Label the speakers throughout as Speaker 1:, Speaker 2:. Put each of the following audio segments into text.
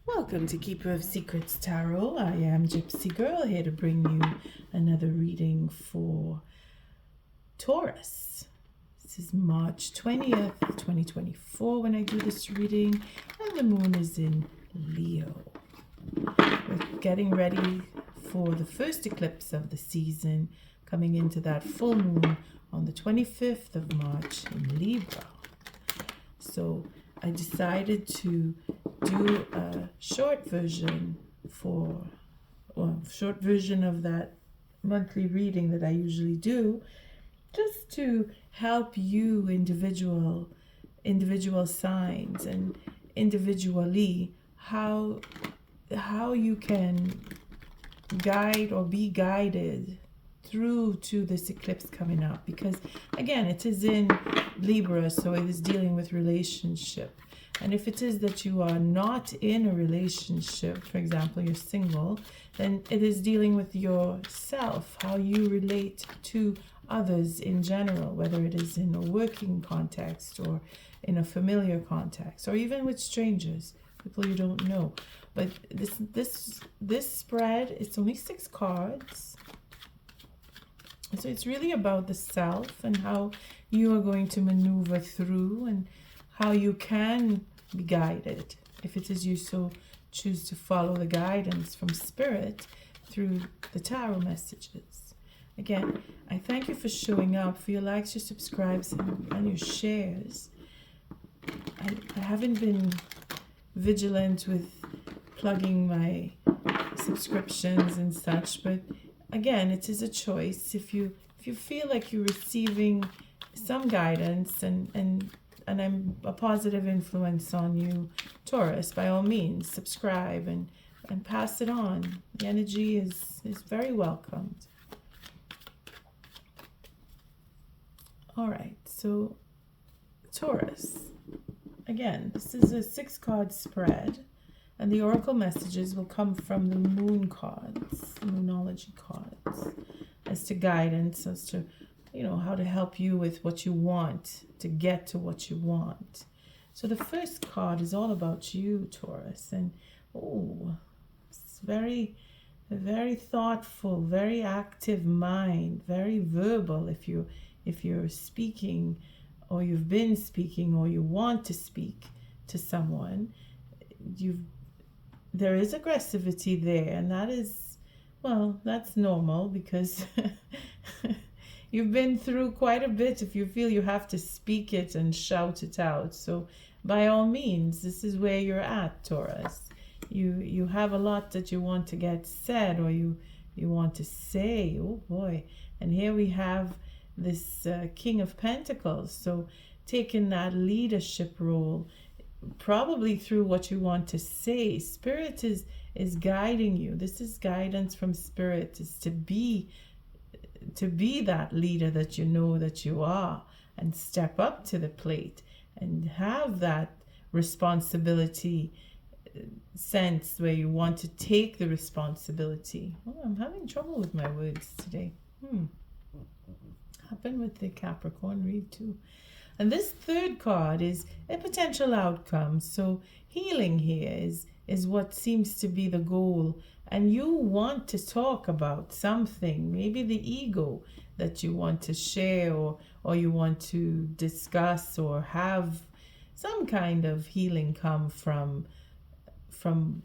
Speaker 1: Welcome to Keeper of Secrets Tarot. I am Gypsy Girl, here to bring you another reading for Taurus. This is March 20th, 2024 when I do this reading, and the moon is in Leo. We're getting ready for the first eclipse of the season, coming into that full moon on the 25th of March in Libra. So I decided to do a short version of that monthly reading that I usually do, just to help you individual signs and individually how you can guide or be guided through to this eclipse coming up, because again it is in Libra, so it is dealing with relationship. And if it is that you are not in a relationship, for example you're single, then it is dealing with yourself, how you relate to others in general, whether it is in a working context or in a familiar context, or even with strangers, people you don't know. But this spread, it's only 6 cards. So it's really about the self and how you are going to maneuver through and how you can be guided, if it is you so choose to follow the guidance from Spirit through the tarot messages. Again, I thank you for showing up, for your likes, your subscribes, and your shares. I haven't been vigilant with plugging my subscriptions and such, but again, it is a choice. If you feel like you're receiving some guidance and I'm a positive influence on you, Taurus, by all means, subscribe and pass it on. The energy is very welcomed. All right, so Taurus. Again, this is a 6-card spread, and the oracle messages will come from the moon cards, Moonology cards, as to guidance, as to, how to help you with what you want, to get to what you want. So the first card is all about you, Taurus, and it's very, very thoughtful, very active mind, very verbal. If you're speaking, or you've been speaking, or you want to speak to someone, there is aggressivity there, and that is, that's normal, because you've been through quite a bit if you feel you have to speak it and shout it out. So by all means, this is where you're at, Taurus. You have a lot that you want to get said, or you want to say. Oh boy. And here we have this King of Pentacles, so taking that leadership role, probably through what you want to say. Spirit is guiding you. This is guidance from Spirit, is to be that leader that you know that you are, and step up to the plate and have that responsibility sense where you want to take the responsibility. I'm having trouble with my words today. Happened with the Capricorn read too. And this third card is a potential outcome. So healing here is what seems to be the goal. And you want to talk about something, maybe the ego that you want to share, or you want to discuss, or have some kind of healing come from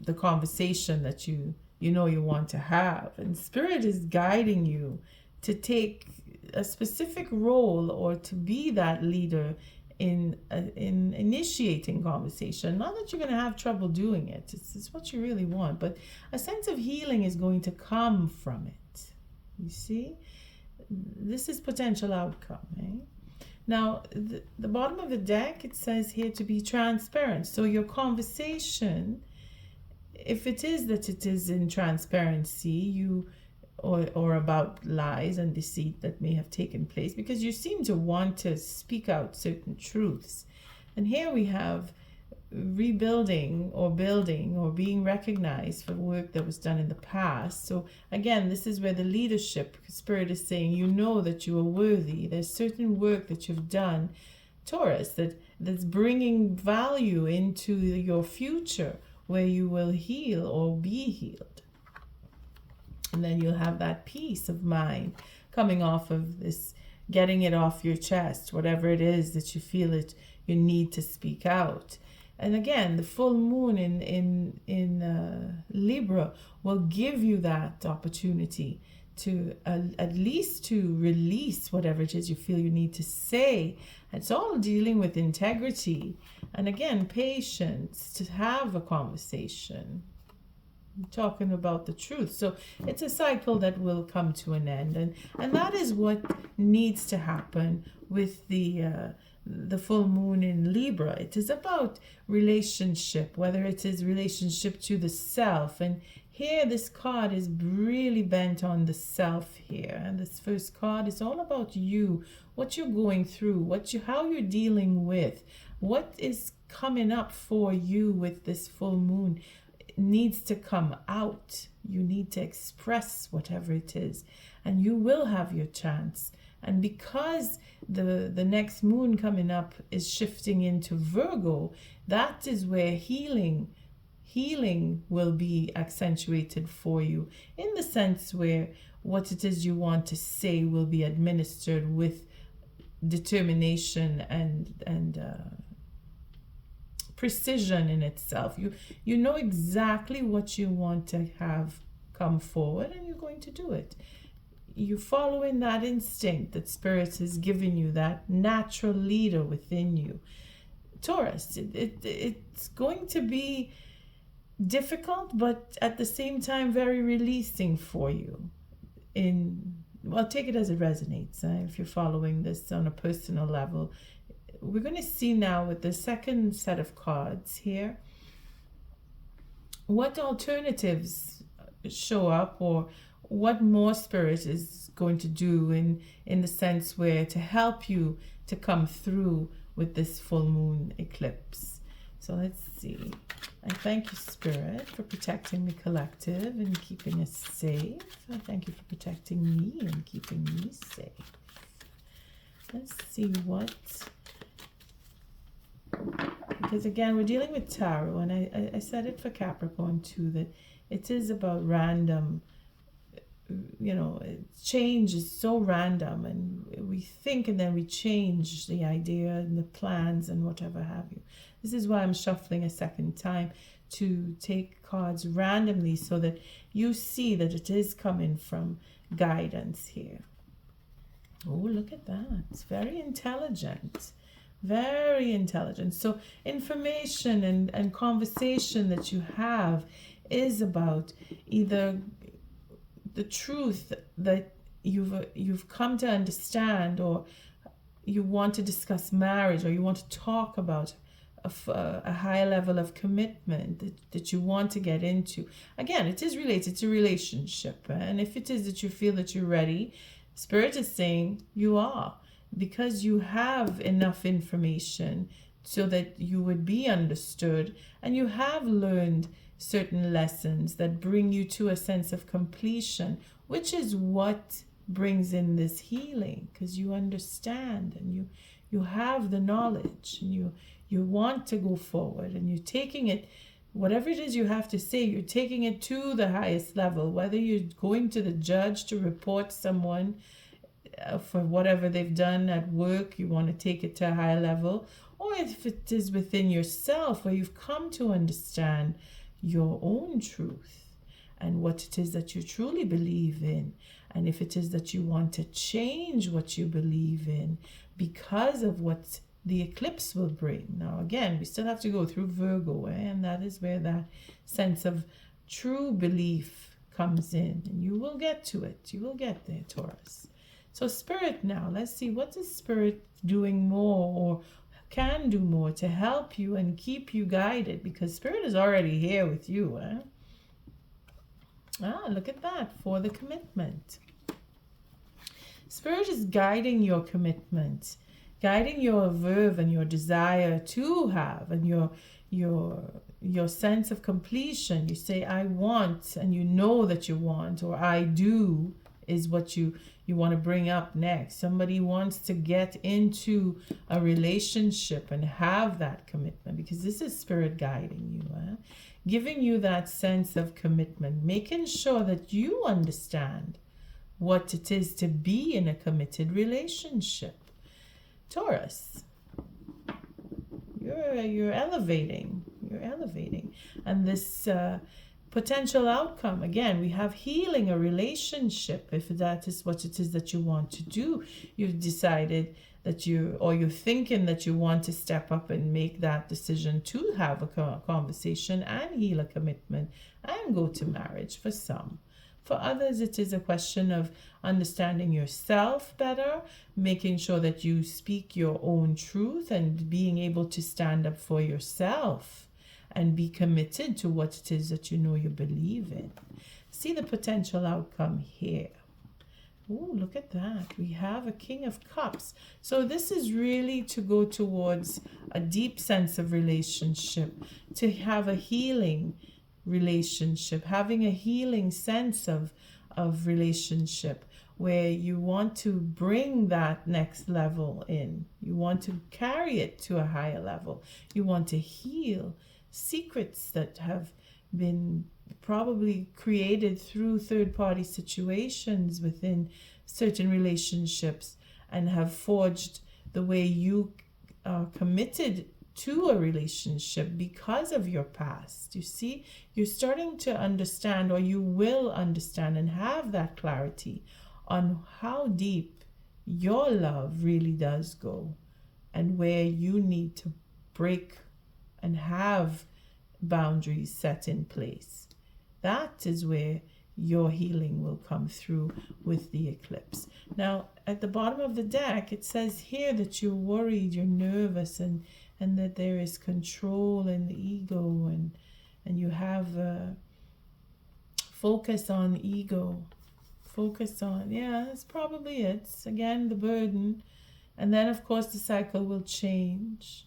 Speaker 1: the conversation that you want to have. And Spirit is guiding you to take a specific role, or to be that leader in initiating conversation. Not that you're going to have trouble doing it. It's what you really want, but a sense of healing is going to come from it. You see, this is potential outcome. Now, the bottom of the deck, it says here to be transparent. So your conversation, if it is that it is in transparency, or about lies and deceit that may have taken place, because you seem to want to speak out certain truths. And here we have rebuilding, or building, or being recognized for work that was done in the past. So again, this is where the leadership Spirit is saying, that you are worthy. There's certain work that you've done, Taurus, that's bringing value into your future, where you will heal or be healed. And then you'll have that peace of mind coming off of this, getting it off your chest, whatever it is that you feel it you need to speak out. And again, the full moon in Libra will give you that opportunity to at least to release whatever it is you feel you need to say. It's all dealing with integrity and again, patience to have a conversation, talking about the truth. So it's a cycle that will come to an end, and that is what needs to happen with the full moon in Libra. It is about relationship, whether it is relationship to the self, and here this card is really bent on the self here, and this first card is all about you, what you're going through, how you're dealing with, what is coming up for you with this full moon. Needs to come out. You need to express whatever it is, and you will have your chance. And because the next moon coming up is shifting into Virgo, that is where healing will be accentuated for you, in the sense where what it is you want to say will be administered with determination and precision in itself. You know exactly what you want to have come forward, and you're going to do it. You're following that instinct that Spirit is giving you, that natural leader within you. Taurus, it's going to be difficult, but at the same time very releasing for you. Well, take it as it resonates. If you're following this on a personal level, we're going to see now with the second set of cards here what alternatives show up, or what more Spirit is going to do in the sense where to help you to come through with this full moon eclipse. So let's see. I thank you, Spirit, for protecting the collective and keeping us safe. I thank you for protecting me and keeping me safe. Let's see what... Because again, we're dealing with tarot, and I said it for Capricorn too, that it is about random, change is so random, and we think and then we change the idea and the plans and whatever have you. This is why I'm shuffling a second time, to take cards randomly so that you see that it is coming from guidance here. Oh, look at that. It's very intelligent. Very intelligent. So information and conversation that you have is about either the truth that you've come to understand, or you want to discuss marriage, or you want to talk about a high level of commitment that you want to get into. Again, it is related to relationship, and if it is that you feel that you're ready, Spirit is saying you are, because you have enough information so that you would be understood, and you have learned certain lessons that bring you to a sense of completion, which is what brings in this healing, because you understand and you have the knowledge, and you want to go forward, and you're taking it, whatever it is you have to say, you're taking it to the highest level, whether you're going to the judge to report someone for whatever they've done at work, you want to take it to a higher level, or if it is within yourself where you've come to understand your own truth and what it is that you truly believe in, and if it is that you want to change what you believe in because of what the eclipse will bring. Now again, we still have to go through Virgo, and that is where that sense of true belief comes in, and you will get to it. You will get there, Taurus. So Spirit now, let's see, what is Spirit doing more, or can do more to help you and keep you guided, because Spirit is already here with you. Look at that, for the commitment. Spirit is guiding your commitment, guiding your verve and your desire to have, and your sense of completion. You say, I want, and you know that you want, or I do. is what you want to bring up next. Somebody wants to get into a relationship and have that commitment, because this is spirit guiding you, giving you that sense of commitment, making sure that you understand what it is to be in a committed relationship. Taurus, you're elevating, and this potential outcome, again, we have healing a relationship. If that is what it is that you want to do, you've decided that you're thinking that you want to step up and make that decision to have a conversation and heal a commitment and go to marriage for some. For others, it is a question of understanding yourself better, making sure that you speak your own truth and being able to stand up for yourself and be committed to what it is that you know you believe in. See the potential outcome here. Oh, look at that. We have a King of Cups. So this is really to go towards a deep sense of relationship, to have a healing relationship, having a healing sense of relationship, where you want to bring that next level in. You want to carry it to a higher level. You want to heal secrets that have been probably created through third-party situations within certain relationships, and have forged the way you are committed to a relationship because of your past. You see, you're starting to understand, or you will understand and have that clarity on how deep your love really does go, and where you need to break and have boundaries set in place. That is where your healing will come through with the eclipse. Now, at the bottom of the deck, it says here that you're worried, you're nervous, and that there is control and ego, and you have focus on ego. Focus on, yeah, that's probably it. It's, again, the burden. And then, of course, the cycle will change,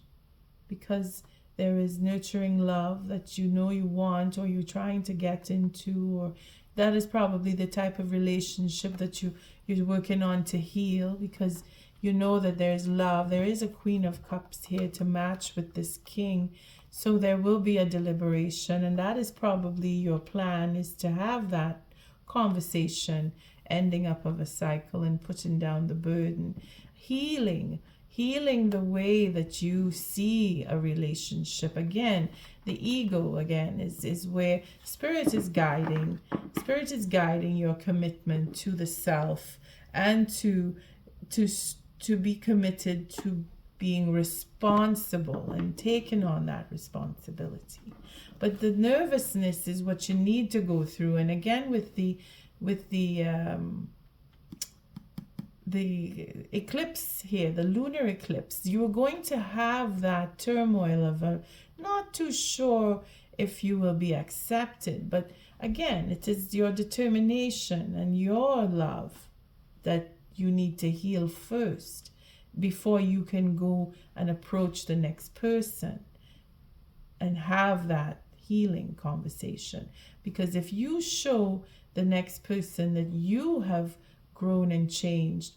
Speaker 1: because there is nurturing love that you know you want, or you're trying to get into, or that is probably the type of relationship that you're working on to heal, because you know that there's love. There is a Queen of Cups here to match with this King. So there will be a deliberation, and that is probably your plan, is to have that conversation, ending up of a cycle and putting down the burden. Healing the way that you see a relationship. Again, the ego, again, is where Spirit is guiding. Spirit is guiding your commitment to the self, and to be committed to being responsible and taking on that responsibility. But the nervousness is what you need to go through. And again, with the eclipse here, the lunar eclipse, you're going to have that turmoil of not too sure if you will be accepted. But again, it is your determination and your love that you need to heal first before you can go and approach the next person and have that healing conversation. Because if you show the next person that you have grown and changed,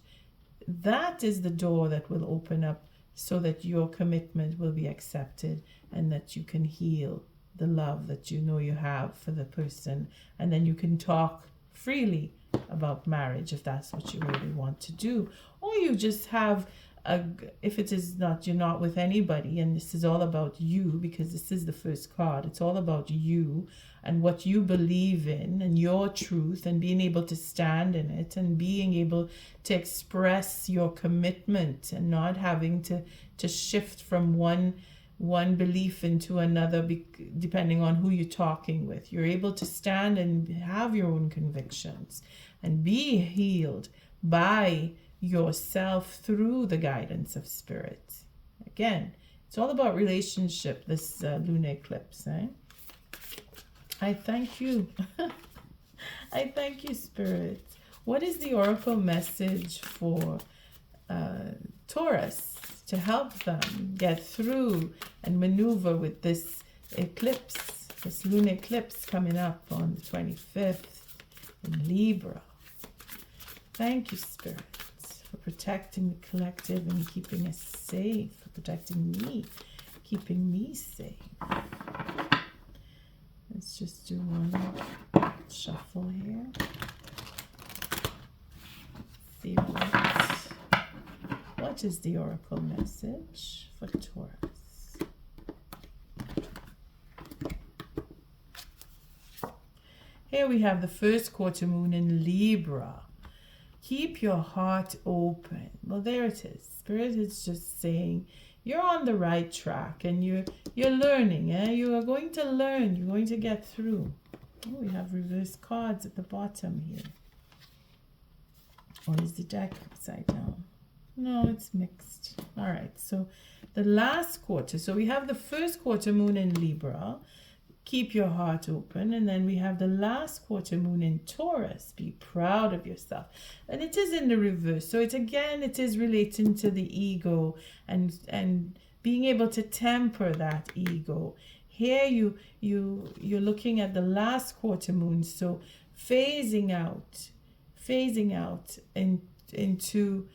Speaker 1: that is the door that will open up, so that your commitment will be accepted, and that you can heal the love that you know you have for the person. And then you can talk freely about marriage if that's what you really want to do. Or you just have if it is not, you're not with anybody, and this is all about you, because this is the first card. It's all about you and what you believe in, and your truth, and being able to stand in it, and being able to express your commitment, and not having to shift from one belief into another depending on who you're talking with. You're able to stand and have your own convictions and be healed by yourself through the guidance of Spirit. Again, it's all about relationship, this lunar eclipse. I thank you. I thank you, Spirit. What is the oracle message for Taurus to help them get through and maneuver with this eclipse, this lunar eclipse coming up on the 25th in Libra? Thank you, Spirit, for protecting the collective and keeping us safe, for protecting me, keeping me safe. Let's just do one shuffle here. See what is the oracle message for Taurus? Here we have the first quarter moon in Libra. Keep your heart open. Well, there it is. Spirit is just saying you're on the right track and you're learning. You are going to learn. You're going to get through. Oh, we have reverse cards at the bottom here. Or is the deck upside down? No, it's mixed. All right. So the last quarter. So we have the first quarter moon in Libra. Keep your heart open. And then we have the last quarter moon in Taurus. Be proud of yourself. And it is in the reverse. So it is relating to the ego and being able to temper that ego. Here you're looking at the last quarter moon. So phasing out into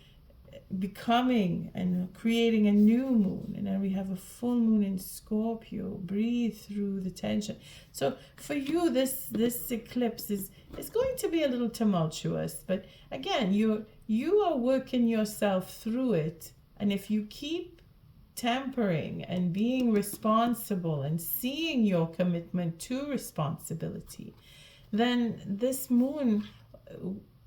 Speaker 1: becoming and creating a new moon. And then we have a full moon in Scorpio. Breathe through the tension. So for you, this eclipse is going to be a little tumultuous, but again, you are working yourself through it. And if you keep tempering and being responsible and seeing your commitment to responsibility, then this moon,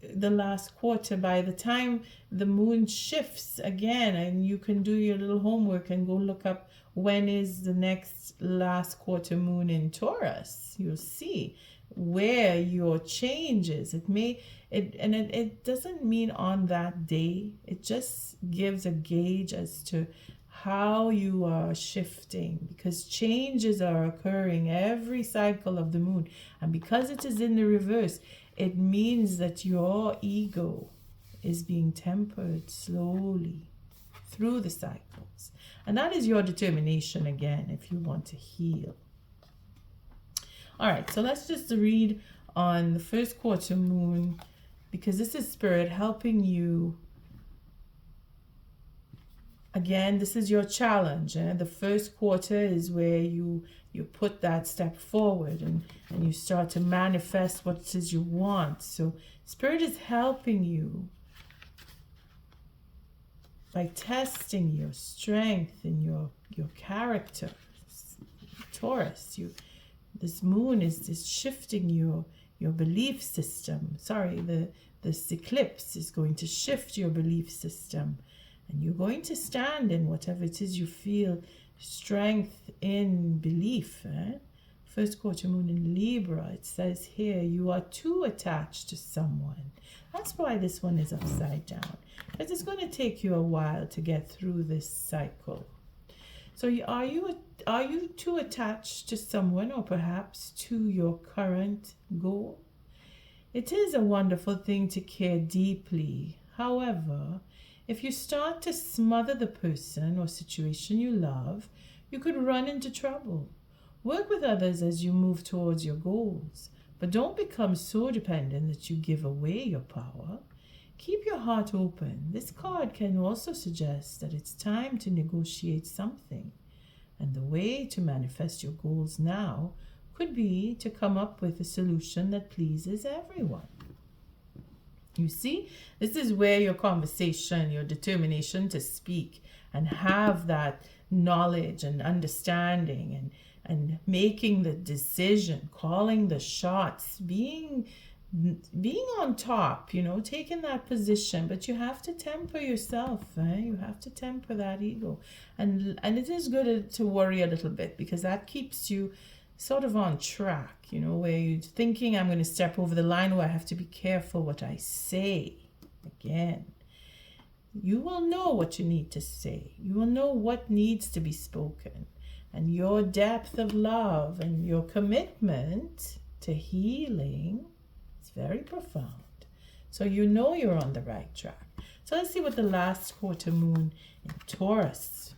Speaker 1: the last quarter, by the time the moon shifts again, and you can do your little homework and go look up when is the next last quarter moon in Taurus, you'll see where your change is. It doesn't mean on that day. It just gives a gauge as to how you are shifting, because changes are occurring every cycle of the moon. And because it is in the reverse, it means that your ego is being tempered slowly through the cycles. And that is your determination again, if you want to heal. All right, so let's just read on the first quarter moon, because this is Spirit helping you. Again, this is your challenge. The first quarter is where you put that step forward and you start to manifest what it is you want. So Spirit is helping you by testing your strength and your character. Taurus, this moon is shifting your belief system. Sorry, this eclipse is going to shift your belief system. And you're going to stand in whatever it is you feel strength in belief. First quarter moon in Libra, it says here, you are too attached to someone. That's why this one is upside down. Because it's going to take you a while to get through this cycle. So are you too attached to someone, or perhaps to your current goal? It is a wonderful thing to care deeply. However, if you start to smother the person or situation you love, you could run into trouble. Work with others as you move towards your goals, but don't become so dependent that you give away your power. Keep your heart open. This card can also suggest that it's time to negotiate something. And the way to manifest your goals now could be to come up with a solution that pleases everyone. You see, this is where your conversation, your determination to speak and have that knowledge and understanding and making the decision, calling the shots, being on top, taking that position. But you have to temper yourself. You have to temper that ego. And it is good to worry a little bit, because that keeps you sort of on track, where you're thinking, I'm going to step over the line, where I have to be careful what I say. Again, you will know what you need to say. You will know what needs to be spoken. And your depth of love and your commitment to healing is very profound. So you're on the right track. So let's see what the last quarter moon in Taurus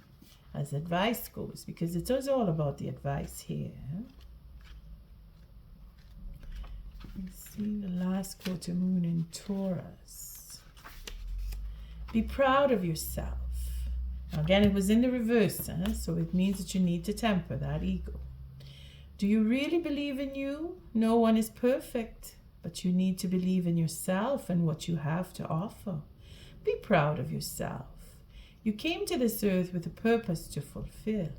Speaker 1: as advice goes, because it is all about the advice here. Let's see the last quarter moon in Taurus. Be proud of yourself. Now again, it was in the reverse, so it means that you need to temper that ego. Do you really believe in you? No one is perfect, but you need to believe in yourself and what you have to offer. Be proud of yourself. You came to this earth with a purpose to fulfill.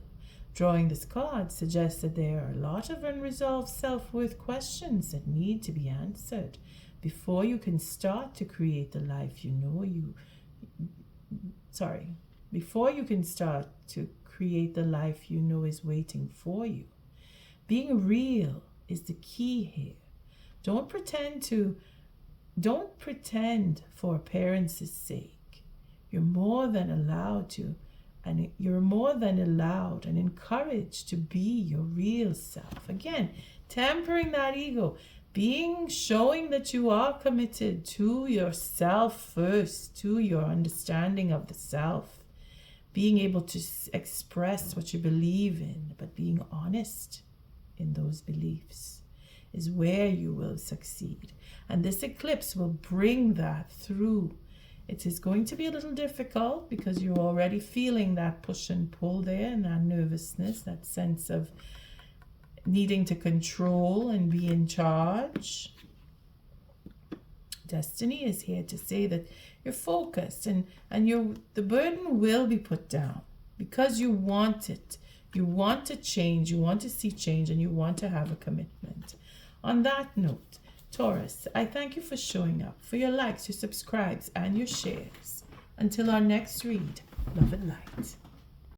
Speaker 1: Drawing this card suggests that there are a lot of unresolved self-worth questions that need to be answered before you can start to create the life you know before you can start to create the life you know is waiting for you. Being real is the key here. Don't pretend for appearance's sake. You're more than allowed and encouraged to be your real self. Again, tempering that ego, showing that you are committed to yourself first, to your understanding of the self, being able to express what you believe in, but being honest in those beliefs is where you will succeed. And this eclipse will bring that through. It is going to be a little difficult because you're already feeling that push and pull there, and that nervousness, that sense of needing to control and be in charge. Destiny is here to say that you're focused and the burden will be put down because you want it. You want to change, you want to see change, and you want to have a commitment. On that note, Taurus, I thank you for showing up, for your likes, your subscribes, and your shares. Until our next read, love and light.